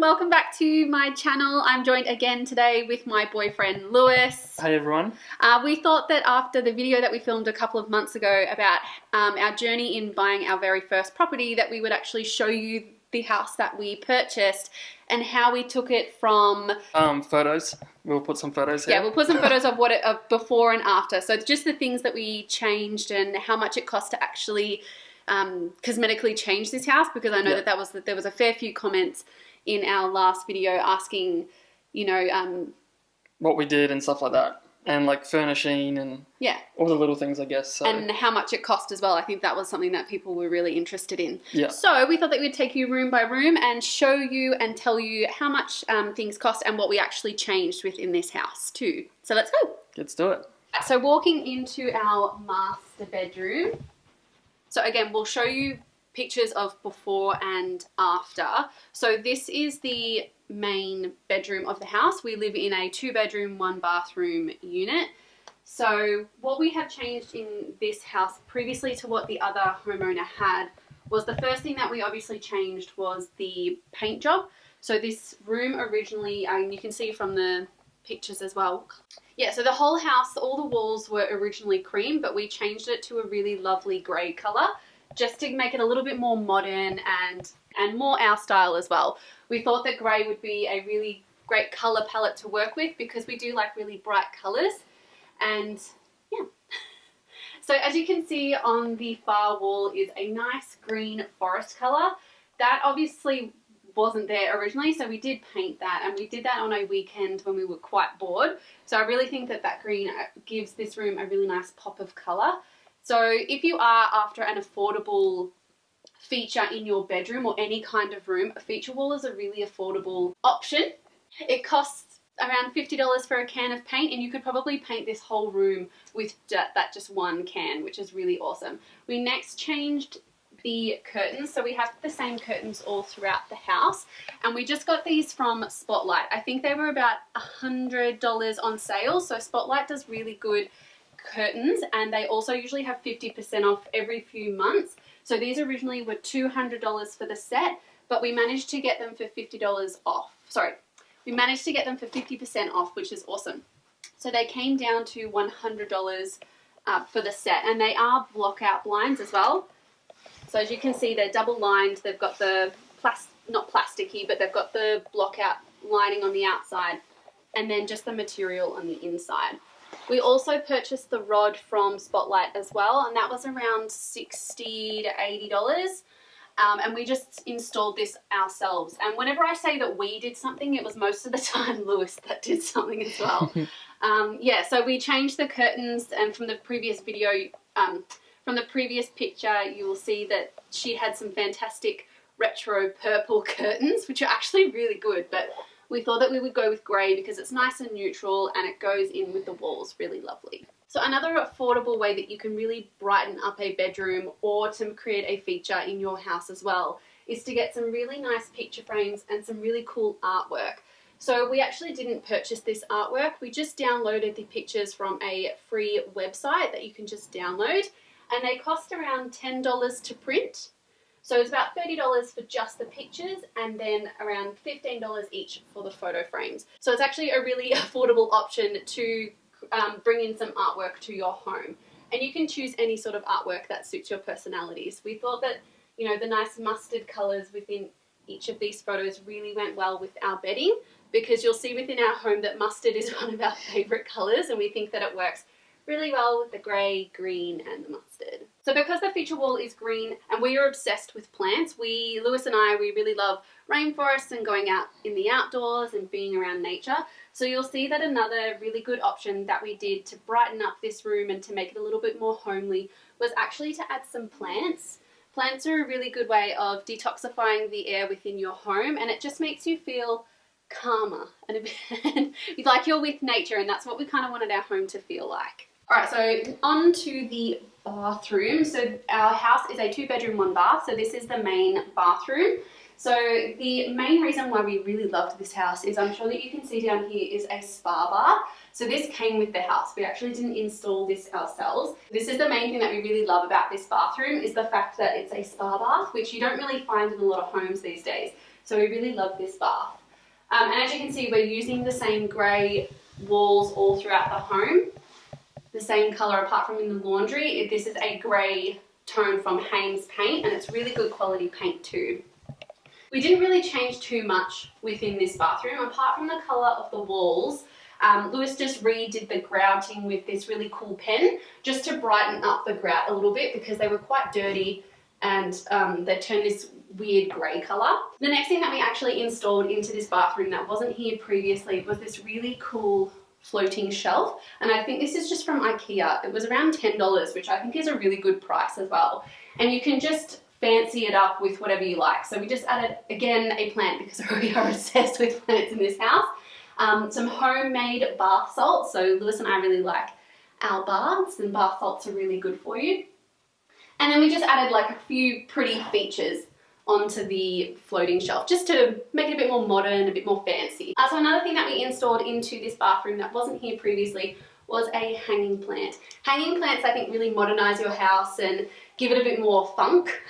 welcome back to my channel. I'm joined again today with my boyfriend Lewis. Hey everyone. We thought that after the video that we filmed a couple of months ago about our journey in buying our very first property, that we would actually show you the house that we purchased and how we took it from photos. We'll put some photos here. Yeah, we'll put some photos of of before and after. So just the things that we changed and how much it cost to actually cosmetically change this house, because I know that there was a fair few comments in our last video asking, you know, what we did and stuff like that, and like furnishing and all the little things, I guess. So. And how much it cost as well. I think that was something that people were really interested in. Yeah. So we thought that we'd take you room by room and show you and tell you how much things cost and what we actually changed within this house too. So let's go. Let's do it. So walking into our master bedroom. So again, we'll show you pictures of before and after. So this is the main bedroom of the house. We live in a 2-bedroom, 1-bathroom unit. So what we have changed in this house previously to what the other homeowner had was, the first thing that we obviously changed was the paint job. So this room originally, you can see from the pictures as well. Yeah, so the whole house, all the walls were originally cream, but we changed it to a really lovely grey colour just to make it a little bit more modern and more our style as well. We thought that grey would be a really great colour palette to work with because we do like really bright colours. And yeah. So as you can see on the far wall is a nice green forest colour. That obviously wasn't there originally, so we did paint that, and we did that on a weekend when we were quite bored. So I really think that that green gives this room a really nice pop of colour. So if you are after an affordable feature in your bedroom or any kind of room, a feature wall is a really affordable option. It costs around $50 for a can of paint, and you could probably paint this whole room with that just one can, which is really awesome. We next changed the curtains, so we have the same curtains all throughout the house, and we just got these from Spotlight. I think they were about $100 on sale, so Spotlight does really good curtains, and they also usually have 50% off every few months. So these originally were $200 for the set, but we managed to get them for $50 off. Sorry, we managed to get them for 50% off, which is awesome. So they came down to $100 for the set, and they are block-out blinds as well. So as you can see, they're double lined. They've got the not plasticky, but they've got the block-out lining on the outside, and then just the material on the inside. We also purchased the rod from Spotlight as well, and that was around $60 to $80. And we just installed this ourselves. And whenever I say that we did something, it was most of the time Lewis that did something as well. Yeah, so we changed the curtains, and from the previous video, from the previous picture, you will see that she had some fantastic retro purple curtains, which are actually really good, but we thought that we would go with grey because it's nice and neutral and it goes in with the walls really lovely. So another affordable way that you can really brighten up a bedroom or to create a feature in your house as well is to get some really nice picture frames and some really cool artwork. So we actually didn't purchase this artwork, we just downloaded the pictures from a free website that you can just download, and they cost around $10 to print. So it's about $30 for just the pictures, and then around $15 each for the photo frames. So it's actually a really affordable option to bring in some artwork to your home. And you can choose any sort of artwork that suits your personalities. We thought that, you know, the nice mustard colours within each of these photos really went well with our bedding, because you'll see within our home that mustard is one of our favourite colours, and we think that it works really well with the grey, green and the mustard. So because the feature wall is green and we are obsessed with plants, Lewis and I, we really love rainforests and going out in the outdoors and being around nature. So you'll see that another really good option that we did to brighten up this room and to make it a little bit more homely was actually to add some plants. Plants are a really good way of detoxifying the air within your home, and it just makes you feel calmer and like you're with nature, and that's what we kind of wanted our home to feel like. Alright, so on to the bathroom. So our house is a 2-bedroom, 1-bath, so this is the main bathroom. So the main reason why we really loved this house is, I'm sure that you can see down here, is a spa bath. So this came with the house. We actually didn't install this ourselves. This is the main thing that we really love about this bathroom, is the fact that it's a spa bath, which you don't really find in a lot of homes these days. So we really love this bath. And as you can see, we're using the same grey walls all throughout the home. The same colour apart from in the laundry. This is a grey tone from Hames paint, and it's really good quality paint too. We didn't really change too much within this bathroom apart from the colour of the walls. Lewis just redid the grouting with this really cool pen just to brighten up the grout a little bit because they were quite dirty and they turned this weird grey colour. The next thing that we actually installed into this bathroom that wasn't here previously was this really cool floating shelf, and I think this is just from IKEA. It was around $10, which I think is a really good price as well. And you can just fancy it up with whatever you like. So we just added, again, a plant because we are obsessed with plants in this house. Some homemade bath salts. So Lewis and I really like our baths, and bath salts are really good for you. And then we just added like a few pretty features onto the floating shelf just to make it a bit more modern, a bit more fancy. So another thing that we installed into this bathroom that wasn't here previously was a hanging plant. Hanging plants, I think, really modernise your house and give it a bit more funk.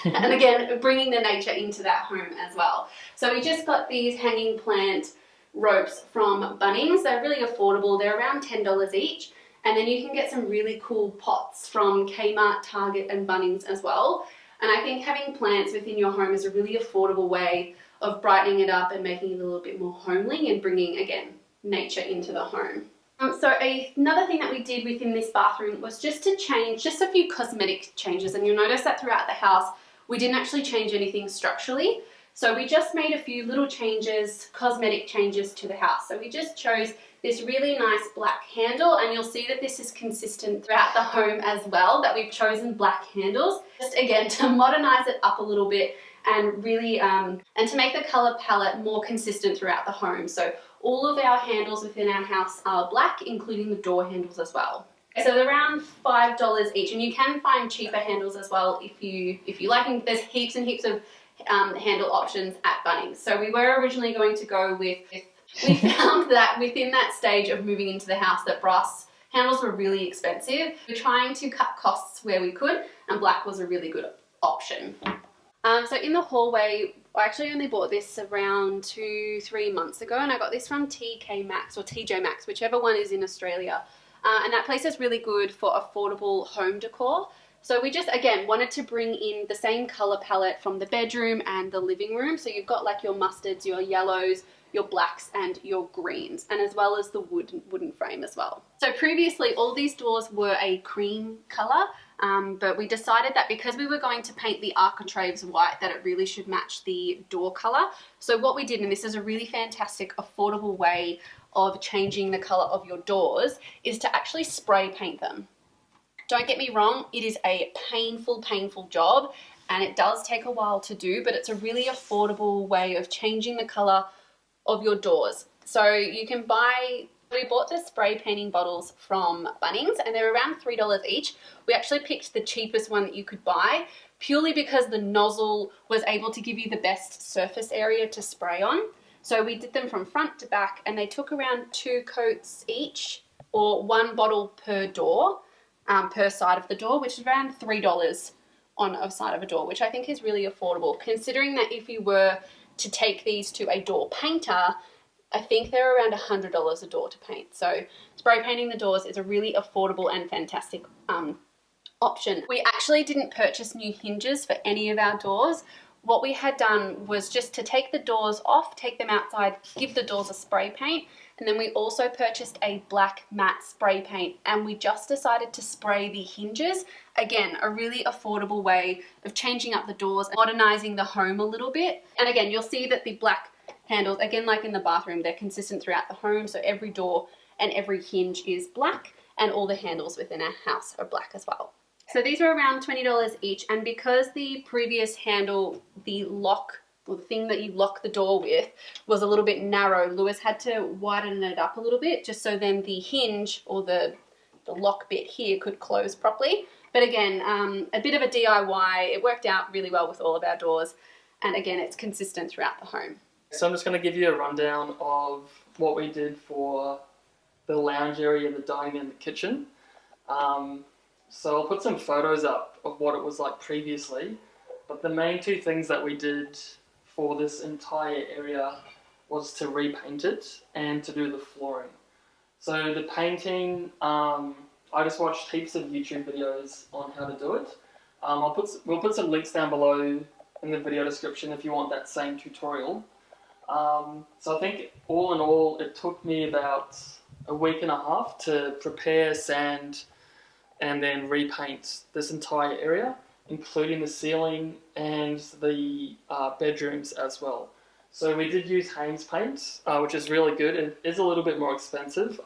And again, bringing the nature into that home as well. So we just got these hanging plant ropes from Bunnings. They're really affordable. They're around $10 each. And then you can get some really cool pots from Kmart, Target and Bunnings as well. And I think having plants within your home is a really affordable way of brightening it up and making it a little bit more homely and bringing, again, nature into the home. So another thing that we did within this bathroom was just to change just a few cosmetic changes. And you'll notice that throughout the house, we didn't actually change anything structurally. So we just made a few little changes, cosmetic changes to the house. So we just chose this really nice black handle, and you'll see that this is consistent throughout the home as well, that we've chosen black handles, just again to modernize it up a little bit and really, and to make the color palette more consistent throughout the home. So all of our handles within our house are black, including the door handles as well. So they're around $5 each, and you can find cheaper handles as well if you like. And there's heaps and heaps of handle options at Bunnings. So we were originally going to go with, we found that within that stage of moving into the house that brass handles were really expensive. We're trying to cut costs where we could, and black was a really good option. So in the hallway, I actually only bought this around 2-3 months ago, and I got this from TK Maxx or TJ Maxx, whichever one is in Australia. And that place is really good for affordable home decor. So we just, again, wanted to bring in the same color palette from the bedroom and the living room. So you've got like your mustards, your yellows, your blacks and your greens, and as well as the wooden frame as well. So previously all these doors were a cream color, but we decided that because we were going to paint the architraves white, that it really should match the door color. So what we did, and this is a really fantastic affordable way of changing the color of your doors, is to actually spray paint them. Don't get me wrong, it is a painful job, and it does take a while to do, but it's a really affordable way of changing the color of your doors. So you can buy, we bought the spray painting bottles from Bunnings, and they're around $3 each. We actually picked the cheapest one that you could buy purely because the nozzle was able to give you the best surface area to spray on. So we did them from front to back, and they took around 2 coats each, or 1 bottle per door, per side of the door, which is around $3 on a side of a door, which I think is really affordable, considering that if you were to take these to a door painter, I think they're around $100 a door to paint. So spray painting the doors is a really affordable and fantastic option. We actually didn't purchase new hinges for any of our doors. What we had done was just to take the doors off, take them outside, give the doors a spray paint, and then we also purchased a black matte spray paint, and we just decided to spray the hinges. Again, a really affordable way of changing up the doors and modernizing the home a little bit. And again, you'll see that the black handles, again, like in the bathroom, they're consistent throughout the home. So every door and every hinge is black, and all the handles within our house are black as well. So these were around $20 each, and because the previous handle, the lock, or the thing that you lock the door with, was a little bit narrow, Lewis had to widen it up a little bit just so then the hinge or the lock bit here could close properly. But again, a bit of a DIY. It worked out really well with all of our doors, and again, it's consistent throughout the home. So I'm just going to give you a rundown of what we did for the lounge area, the dining and the kitchen. So I'll put some photos up of what it was like previously, but the main 2 things that we did for this entire area was to repaint it and to do the flooring. So the painting, I just watched heaps of YouTube videos on how to do it. We'll put some links down below in the video description if you want that same tutorial. So I think all in all it took me about a week and a half to prepare, sand, and then repaint this entire area, including the ceiling and the bedrooms as well. So we did use Haynes paint, which is really good. It is a little bit more expensive,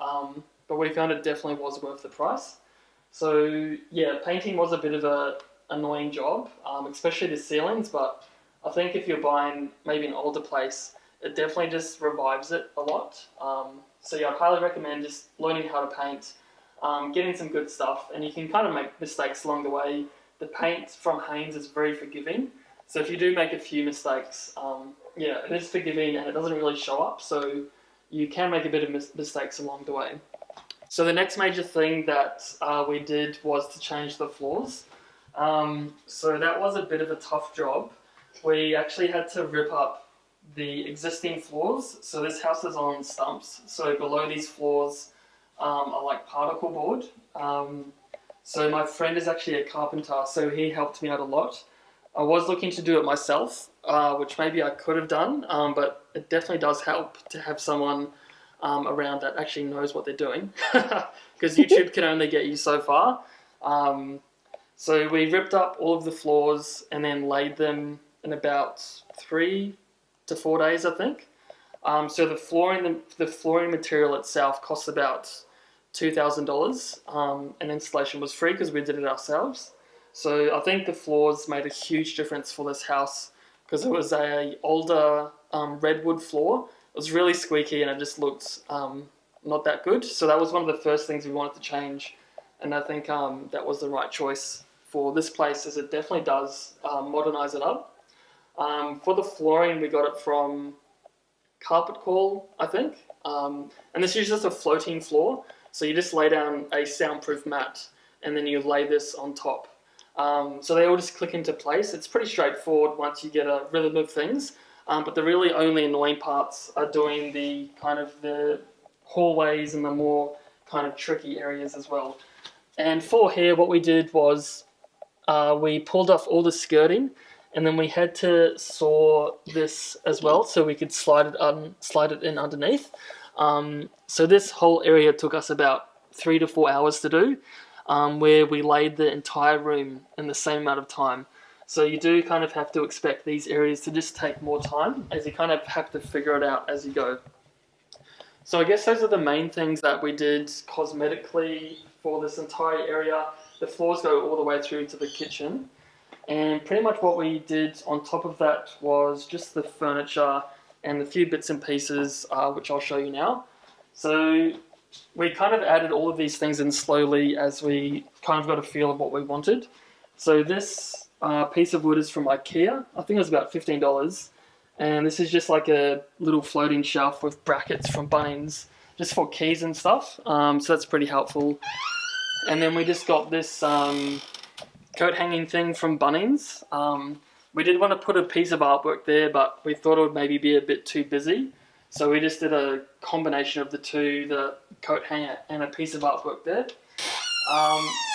but we found it definitely was worth the price. So yeah, painting was a bit of an annoying job, especially the ceilings, but I think if you're buying maybe an older place, it definitely just revives it a lot. So yeah, I'd highly recommend just learning how to paint, getting some good stuff, and you can kind of make mistakes along the way. The paint from Haynes is very forgiving, so if you do make a few mistakes, yeah, it is forgiving and it doesn't really show up, so you can make a bit of mistakes along the way. So the next major thing that we did was to change the floors. So that was a bit of a tough job. We actually had to rip up the existing floors. So this house is on stumps, so below these floors are like particle board. So my friend is actually a carpenter, so he helped me out a lot. I was looking to do it myself, which maybe I could have done, but it definitely does help to have someone around that actually knows what they're doing, because YouTube can only get you so far. So we ripped up all of the floors and then laid them in about 3 to 4 days, I think. So the flooring material itself cost about $2,000, and installation was free because we did it ourselves. So I think the floors made a huge difference for this house because it was a older redwood floor. It was really squeaky and it just looked not that good. So that was one of the first things we wanted to change, and I think that was the right choice for this place, as it definitely does modernise it up. For the flooring, we got it from Carpet Call, I think, and this is just a floating floor. So you just lay down a soundproof mat and then you lay this on top. So they all just click into place. It's pretty straightforward once you get a rhythm of things. But the really only annoying parts are doing the kind of the hallways and the more kind of tricky areas as well. And for here, what we did was we pulled off all the skirting, and then we had to saw this as well so we could slide it in underneath. So this whole area took us about 3 to 4 hours to do, where we laid the entire room in the same amount of time. So you do kind of have to expect these areas to just take more time, as you kind of have to figure it out as you go. So I guess those are the main things that we did cosmetically for this entire area. The floors go all the way through to the kitchen. And pretty much what we did on top of that was just the furniture and a few bits and pieces, which I'll show you now. So we kind of added all of these things in slowly as we kind of got a feel of what we wanted. So this piece of wood is from IKEA. I think it was about $15. And this is just like a little floating shelf with brackets from Bunnings, just for keys and stuff. So that's pretty helpful. And then we just got this coat hanging thing from Bunnings. We did want to put a piece of artwork there, but we thought it would maybe be a bit too busy. So we just did a combination of the two, the coat hanger and a piece of artwork there.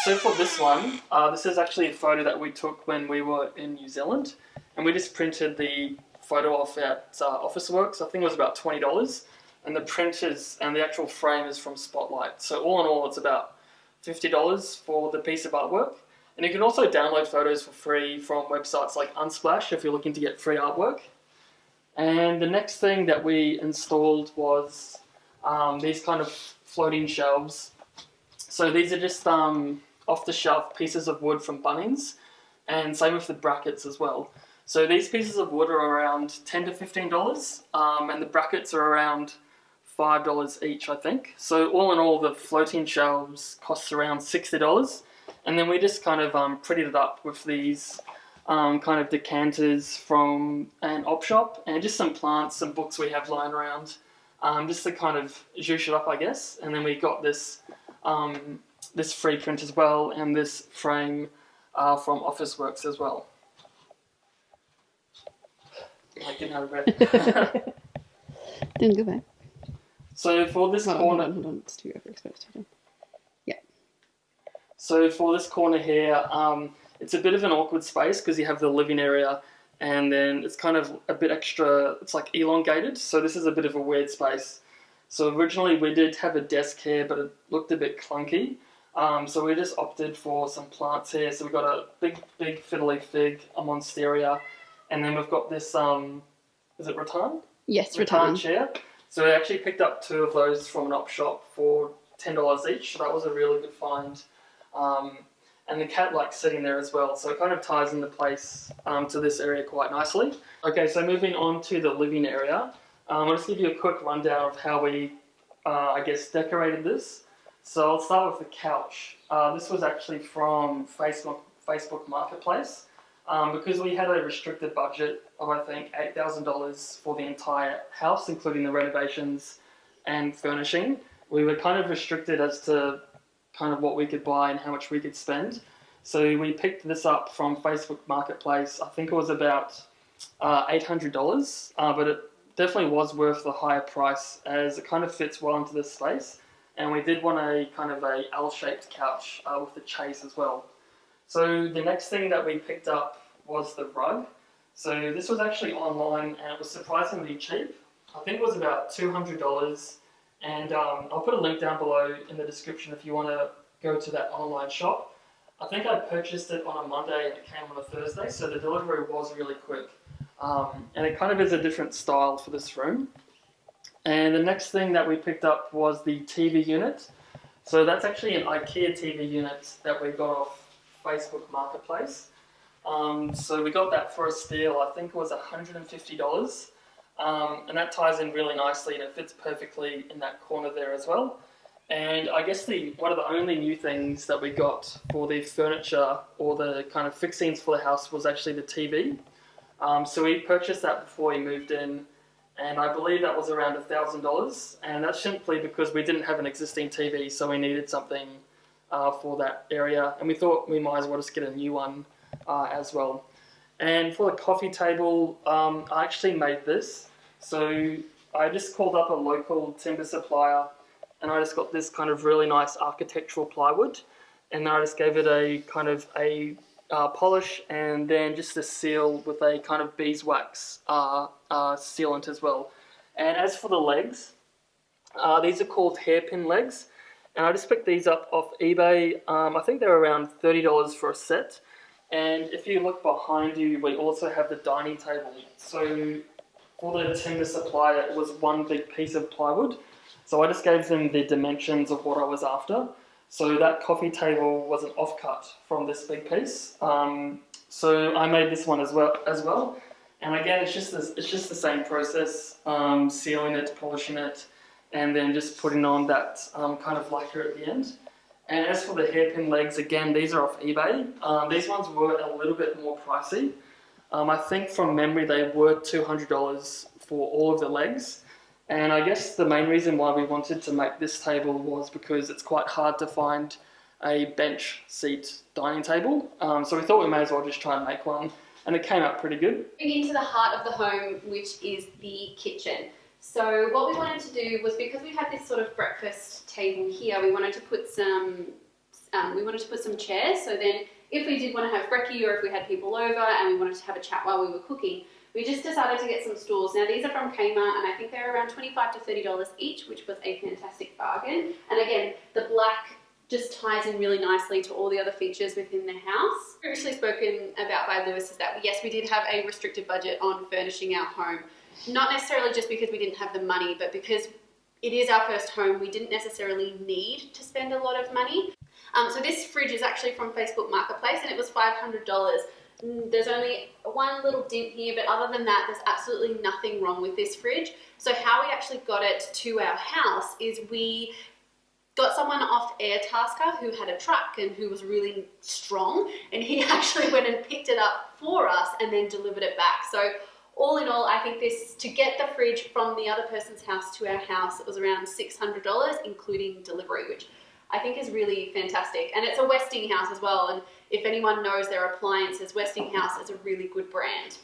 So for this one, this is actually a photo that we took when we were in New Zealand. And we just printed the photo off at Officeworks. I think it was about $20. And the print is, and the actual frame is from Spotlight. So all in all, it's about $50 for the piece of artwork. And you can also download photos for free from websites like Unsplash if you're looking to get free artwork. And the next thing that we installed was these kind of floating shelves. So these are just off-the-shelf pieces of wood from Bunnings, and same with the brackets as well. So these pieces of wood are around $10 to $15, and the brackets are around $5 each, I think. So all in all, the floating shelves cost around $60. And then we just kind of prettied it up with these kind of decanters from an op shop, and just some plants, some books we have lying around, just to kind of zhuzh it up, I guess. And then we got this this free print as well, and this frame from Officeworks as well. like getting out of bed. Doing good, babe. So for this corner... Hold on, it's too overexposed. Hold on. Yeah. So for this corner here, it's a bit of an awkward space because you have the living area and then it's kind of a bit extra, it's like elongated. So this is a bit of a weird space. So originally we did have a desk here, but it looked a bit clunky. So we just opted for some plants here. So we've got a big fiddly fig, a monstera, and then we've got this, is it rattan? Yes, rattan chair. So we actually picked up 2 of those from an op shop for $10 each. So that was a really good find. And the cat likes sitting there as well. So it kind of ties into place to this area quite nicely. Okay, so moving on to the living area. I'll just give you a quick rundown of how we, I guess, decorated this. So I'll start with the couch. This was actually from Facebook Marketplace. Because we had a restricted budget of, I think, $8,000 for the entire house, including the renovations and furnishing, we were kind of restricted as to kind of what we could buy and how much we could spend. So we picked this up from Facebook Marketplace. I think it was about $800, but it definitely was worth the higher price as it kind of fits well into this space. And we did want a kind of a L-shaped couch with the chase as well. So the next thing that we picked up was the rug. So this was actually online and it was surprisingly cheap. I think it was about $200. And I'll put a link down below in the description if you want to go to that online shop. I think I purchased it on a Monday and it came on a Thursday, so the delivery was really quick. And it kind of is a different style for this room. And the next thing that we picked up was the TV unit. So that's actually an IKEA TV unit that we got off Facebook Marketplace. So we got that for a steal. I think it was $150. And that ties in really nicely and it fits perfectly in that corner there as well. And I guess one of the only new things that we got for the furniture or the kind of fixings for the house was actually the TV. So we purchased that before we moved in, and I believe that was around $1,000. And that's simply because we didn't have an existing TV, so we needed something for that area. And we thought we might as well just get a new one as well. And for the coffee table, I actually made this. So I just called up a local timber supplier and I just got this kind of really nice architectural plywood. And I just gave it a kind of a polish and then just a seal with a kind of beeswax sealant as well. And as for the legs, these are called Hairpin Legs. And I just picked these up off eBay. I think they're around $30 for a set. And if you look behind you, we also have the dining table. So for the timber supplier, it was one big piece of plywood. So I just gave them the dimensions of what I was after. So that coffee table was an offcut from this big piece. So I made this one as well. And again, it's just the same process, sealing it, polishing it, and then just putting on that kind of lacquer at the end. And as for the hairpin legs, again, these are off eBay. These ones were a little bit more pricey. I think from memory they were $200 for all of the legs. And I guess the main reason why we wanted to make this table was because it's quite hard to find a bench seat dining table. So we thought we may as well just try and make one. And it came out pretty good. Into the heart of the home, which is the kitchen. So what we wanted to do was, because we had this sort of breakfast table here, we wanted to put some chairs. So then if we did want to have brekkie or if we had people over and we wanted to have a chat while we were cooking, we just decided to get some stools. Now these are from Kmart and I think they're around $25 to $30 each, which was a fantastic bargain. And again, the black just ties in really nicely to all the other features within the house. Previously spoken about by Lewis is that yes, we did have a restricted budget on furnishing our home. Not necessarily just because we didn't have the money, but because it is our first home, we didn't necessarily need to spend a lot of money. So this fridge is actually from Facebook Marketplace and it was $500. There's only one little dent here, but other than that, there's absolutely nothing wrong with this fridge. So how we actually got it to our house is we got someone off Airtasker who had a truck and who was really strong, and he actually went and picked it up for us and then delivered it back. So all in all, I think to get the fridge from the other person's house to our house, it was around $600, including delivery, which I think is really fantastic. And it's a Westinghouse as well, and if anyone knows their appliances, Westinghouse is a really good brand.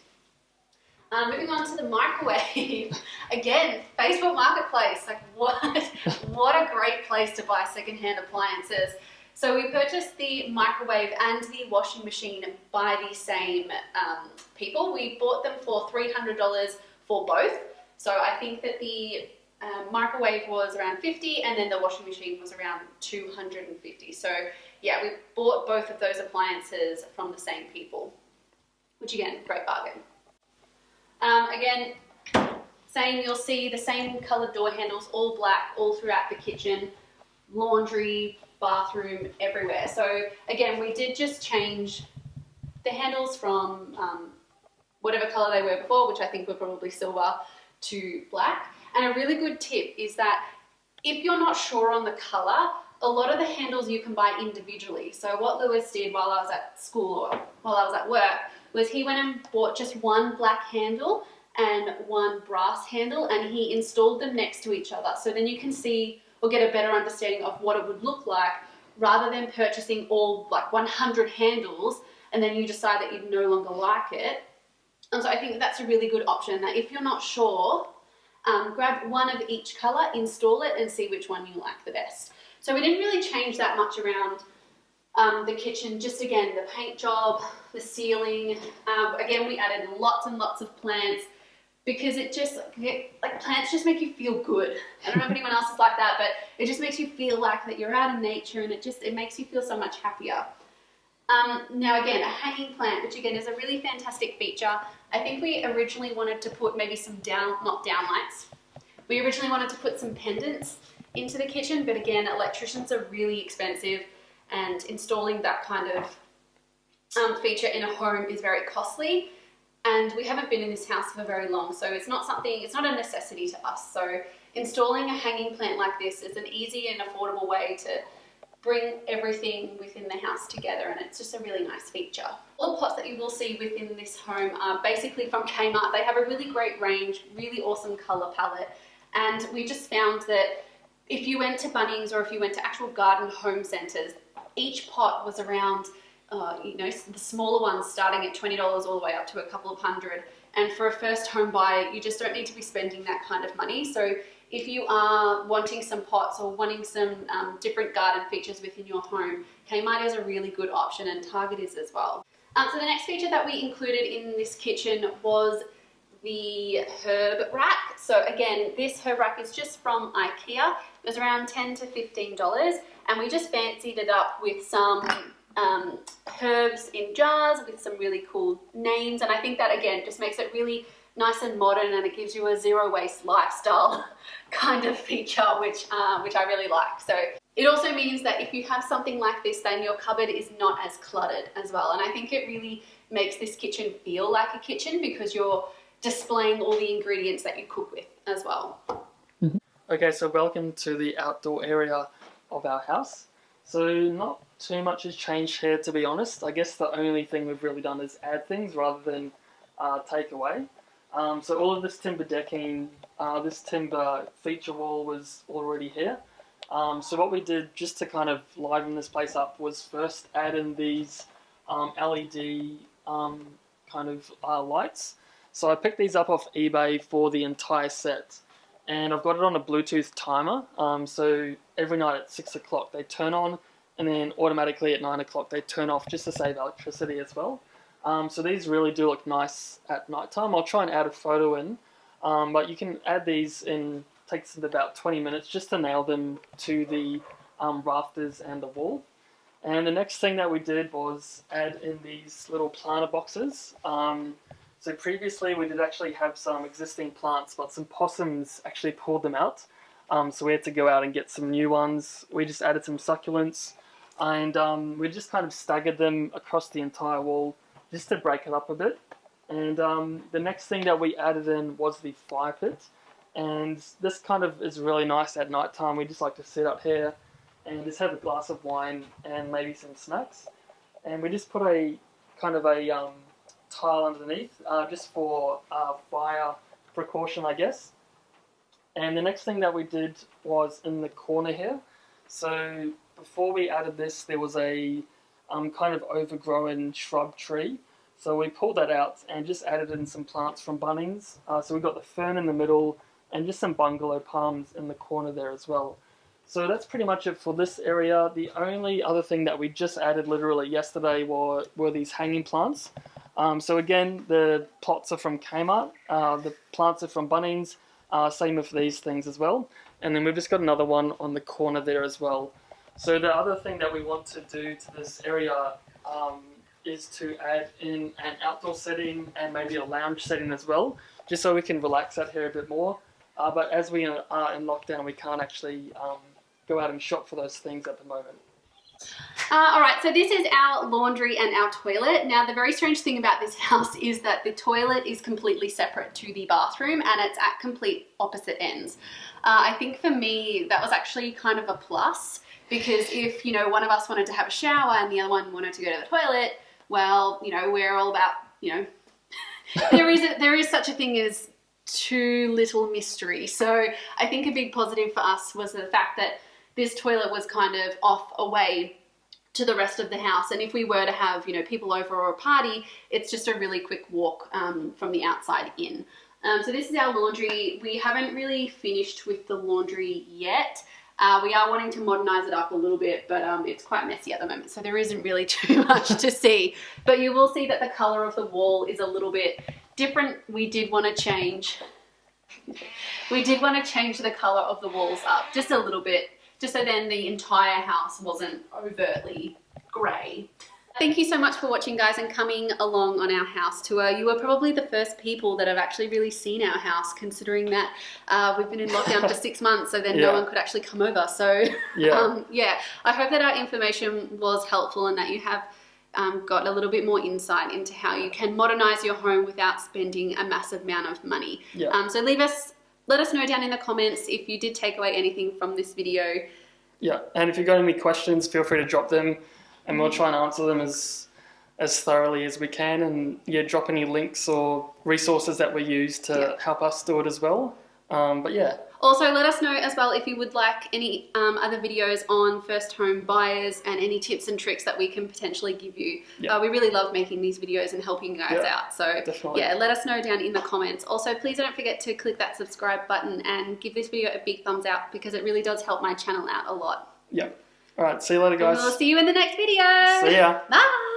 Moving on to the microwave. Again, Facebook Marketplace. Like what a great place to buy secondhand appliances. So we purchased the microwave and the washing machine by the same people. We bought them for $300 for both. So I think that the microwave was around $50 and then the washing machine was around $250. So yeah, we bought both of those appliances from the same people, which again, great bargain. Again, same, you'll see the same coloured door handles, all black, all throughout the kitchen, laundry, bathroom, everywhere. So again, we did just change the handles from whatever colour they were before, which I think were probably silver, to black. And a really good tip is that if you're not sure on the colour, a lot of the handles you can buy individually. So what Lewis did while I was at school or while I was at work was he went and bought just one black handle and one brass handle, and he installed them next to each other. So then you can see or get a better understanding of what it would look like, rather than purchasing all like 100 handles and then you decide that you no longer like it. And so I think that's a really good option, that if you're not sure, grab one of each colour, install it and see which one you like the best. So we didn't really change that much around the kitchen, just again, the paint job, the ceiling. Again, we added lots and lots of plants because it just, like plants just make you feel good. I don't know if anyone else is like that, but it just makes you feel like that you're out in nature, and it makes you feel so much happier. Now again, a hanging plant, which again is a really fantastic feature. I think we originally wanted to put maybe some not downlights. We originally wanted to put some pendants into the kitchen, but again, electricians are really expensive, and installing that kind of feature in a home is very costly, and we haven't been in this house for very long, so it's not a necessity to us. So installing a hanging plant like this is an easy and affordable way to bring everything within the house together, and it's just a really nice feature. All the pots that you will see within this home are basically from Kmart. They have a really great range, really awesome colour palette, and we just found that if you went to Bunnings or if you went to actual garden home centres, each pot was around, the smaller ones starting at $20 all the way up to a couple of hundred. And for a first home buyer, you just don't need to be spending that kind of money. So if you are wanting some pots or wanting some different garden features within your home, Kmart is a really good option, and Target is as well. So the next feature that we included in this kitchen was the herb rack. So again, this herb rack is just from IKEA. It was around $10 to $15, and we just fancied it up with some herbs in jars with some really cool names, and I think that again just makes it really nice and modern, and it gives you a zero waste lifestyle kind of feature, which I really like. So it also means that if you have something like this, then your cupboard is not as cluttered as well, and I think it really makes this kitchen feel like a kitchen because you're displaying all the ingredients that you cook with as well. Okay, so welcome to the outdoor area of our house. So not too much has changed here, to be honest. I guess the only thing we've really done is add things rather than take away. So all of this timber decking, this timber feature wall was already here. So what we did just to kind of liven this place up was first add in these LED kind of lights. So I picked these up off eBay for the entire set, and I've got it on a Bluetooth timer. So every night at 6 o'clock they turn on, and then automatically at 9 o'clock they turn off, just to save electricity as well. So these really do look nice at night time. I'll try and add a photo in, but you can add these in, takes about 20 minutes just to nail them to the rafters and the wall. And the next thing that we did was add in these little planter boxes. So previously we did actually have some existing plants, but some possums actually pulled them out. So we had to go out and get some new ones. We just added some succulents, and we just kind of staggered them across the entire wall just to break it up a bit. And the next thing that we added in was the fire pit. And this kind of is really nice at night time. We just like to sit up here and just have a glass of wine and maybe some snacks. And we just put a kind of a tile underneath just for fire precaution, I guess. And the next thing that we did was in the corner here. So before we added this, there was a kind of overgrown shrub tree So we pulled that out and just added in some plants from Bunnings. So we've got the fern in the middle and just some bungalow palms in the corner there as well. So that's pretty much it for this area. The only other thing that we just added literally yesterday were these hanging plants. So again, the pots are from Kmart, the plants are from Bunnings, same with these things as well. And then we've just got another one on the corner there as well. So the other thing that we want to do to this area is to add in an outdoor setting and maybe a lounge setting as well, just so we can relax out here a bit more. But as we are in lockdown, we can't actually go out and shop for those things at the moment. Alright, so this is our laundry and our toilet. Now the very strange thing about this house is that the toilet is completely separate to the bathroom and it's at complete opposite ends. I think for me that was actually kind of a plus, because if, you know, one of us wanted to have a shower and the other one wanted to go to the toilet, well, you know, we're all about, you know, there is such a thing as too little mystery. So I think a big positive for us was the fact that this toilet was kind of off away to the rest of the house, and if we were to have, you know, people over or a party, it's just a really quick walk from the outside in. So this is our laundry. We haven't really finished with the laundry yet. We are wanting to modernise it up a little bit, but it's quite messy at the moment, so there isn't really too much to see. But you will see that the colour of the wall is a little bit different. We did want to change the colour of the walls up just a little bit, just so then the entire house wasn't overtly grey. Thank you so much for watching, guys, and coming along on our house tour. You were probably the first people that have actually really seen our house, considering that we've been in lockdown for 6 months, so then no one could actually come over. So yeah, I hope that our information was helpful and that you have got a little bit more insight into how you can modernise your home without spending a massive amount of money. So let us know down in the comments if you did take away anything from this video. Yeah, and if you've got any questions, feel free to drop them, and we'll try and answer them as thoroughly as we can. And yeah, drop any links or resources that we use to help us do it as well. But yeah. Also, let us know as well if you would like any other videos on first home buyers and any tips and tricks that we can potentially give you. We really love making these videos and helping you guys out. So yeah, let us know down in the comments. Also, please don't forget to click that subscribe button and give this video a big thumbs up, because it really does help my channel out a lot. All right, see you later, guys. And we'll see you in the next video. See ya. Bye.